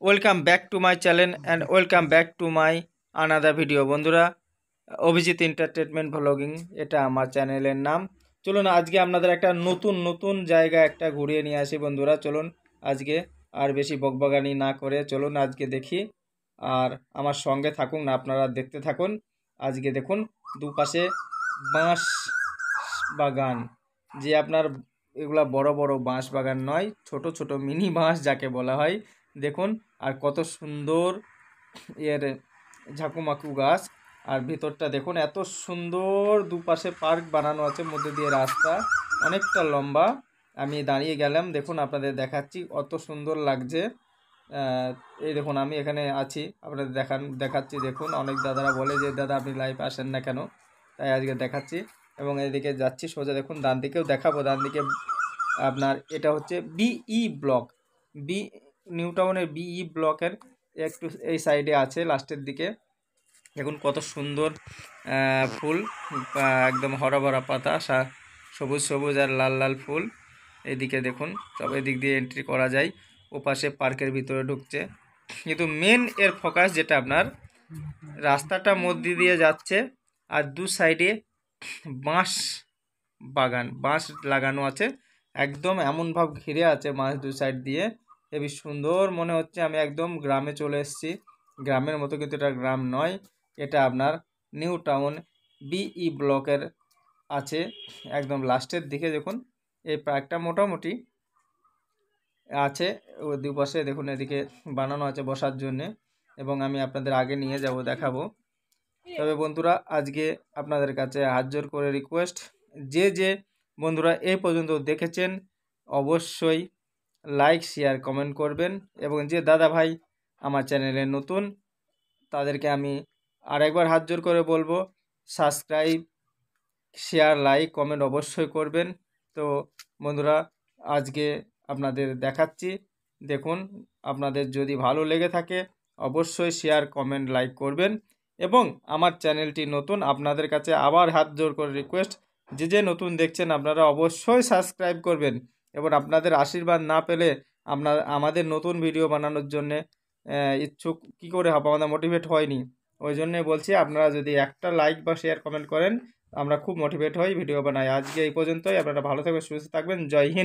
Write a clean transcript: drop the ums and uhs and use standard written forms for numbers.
Welcome back to my channel and welcome back to my another video. বন্ধুরা, Abhijit entertainment vlogging এটা আমার চ্যানেলের নাম। চলুন আজকে আপনাদের একটা নতুন জায়গা একটা ঘুরিয়ে নিয়ে আসি। বন্ধুরা চলুন আজকে আর বেশি বকবগানি না করে চলুন আজকে দেখি, আর আমার সঙ্গে থাকুন, আপনারা দেখতে থাকুন। আজকে দেখুন দুপাশে বাঁশ বাগান, যে আপনার এগুলা বড় বড় বাঁশ বাগান নয়, ছোট ছোট মিনি বাঁশ যাকে বলা হয়। দেখুন আর কত সুন্দর এর ঝাঁকুমাকু গাছ, আর ভিতরটা দেখুন এত সুন্দর, দুপাশে পার্ক বানানো আছে, মধ্যে দিয়ে রাস্তা অনেকটা লম্বা। আমি দাঁড়িয়ে গেলাম, দেখুন আপনাদের দেখাচ্ছি, অত সুন্দর লাগছে। এই দেখুন আমি এখানে আছি, আপনাদের দেখাচ্ছি। দেখুন অনেক দাদারা বলে যে দাদা আপনি লাইভ আসেন না কেন, তাই আজকে দেখাচ্ছি। এবং এদিকে যাচ্ছি সোজা, দেখুন ডান দিকেও দেখাবো। ডান দিকে আপনার এটা হচ্ছে বিই ব্লক, বি নিউ টাউনের বিই ব্লকের একটু এই সাইডে আছে লাস্টের দিকে। দেখুন কত সুন্দর ফুল, একদম হরা ভরা পাতা, সবুজ সবুজ আর লাল লাল ফুল। এদিকে দেখুন সব এদিক দিয়ে এন্ট্রি করা যায়, ওপাশে পার্কের ভিতরে ঢুকছে। কিন্তু মেন এর ফোকাস যেটা আপনার রাস্তাটা মধ্যে দিয়ে যাচ্ছে, আর দু সাইডে বাঁশ বাগান, বাঁশ লাগানো আছে, একদম এমনভাবে ঘিরে আছে বাঁশ দু সাইড দিয়ে। হেবি সুন্দর মনে হচ্ছে, আমি একদম গ্রামে চলে এসেছি। গ্রামের মতো, কিন্তু এটা গ্রাম নয়, এটা আপনার নিউ টাউন বিই ব্লকের আছে, একদম লাস্টের দিকে। দেখুন এই পার্কটা মোটামুটি আছে, ও দুপাশে দেখুন এদিকে বানানো আছে বসার জন্যে, এবং আমি আপনাদের আগে নিয়ে যাব, দেখাবো। তবে বন্ধুরা আজকে আপনাদের কাছে হাত জোর করে রিকোয়েস্ট, যে বন্ধুরা এই পর্যন্ত দেখেছেন অবশ্যই লাইক শেয়ার কমেন্ট করবেন, এবং যে দাদা ভাই আমার চ্যানেলে নতুন তাদেরকে আমি আরেকবার হাত জোর করে বলবো, সাবস্ক্রাইব শেয়ার লাইক কমেন্ট অবশ্যই করবেন। তো বন্ধুরা আজকে আপনাদের দেখাচ্ছি, দেখুন আপনাদের যদি ভালো লেগে থাকে অবশ্যই শেয়ার কমেন্ট লাইক করবেন। এবং আমার চ্যানেলটি নতুন, আপনাদের কাছে আবার হাত জোর করে রিকোয়েস্ট, যে নতুন দেখছেন আপনারা অবশ্যই সাবস্ক্রাইব করবেন। এবং আপনাদের আশীর্বাদ না পেলে আমাদের নতুন ভিডিও বানানোর জন্যে ইচ্ছুক কী করে হবে, আমাদের মোটিভেট হয়নি। ওই জন্যে বলছি, আপনারা যদি একটা লাইক বা শেয়ার কমেন্ট করেন আমরা খুব মোটিভেট হই, ভিডিও বানাই। আজকে এই পর্যন্তই, আপনারা ভালো থাকবেন, সুস্থ থাকবেন, জয় হিন্দ।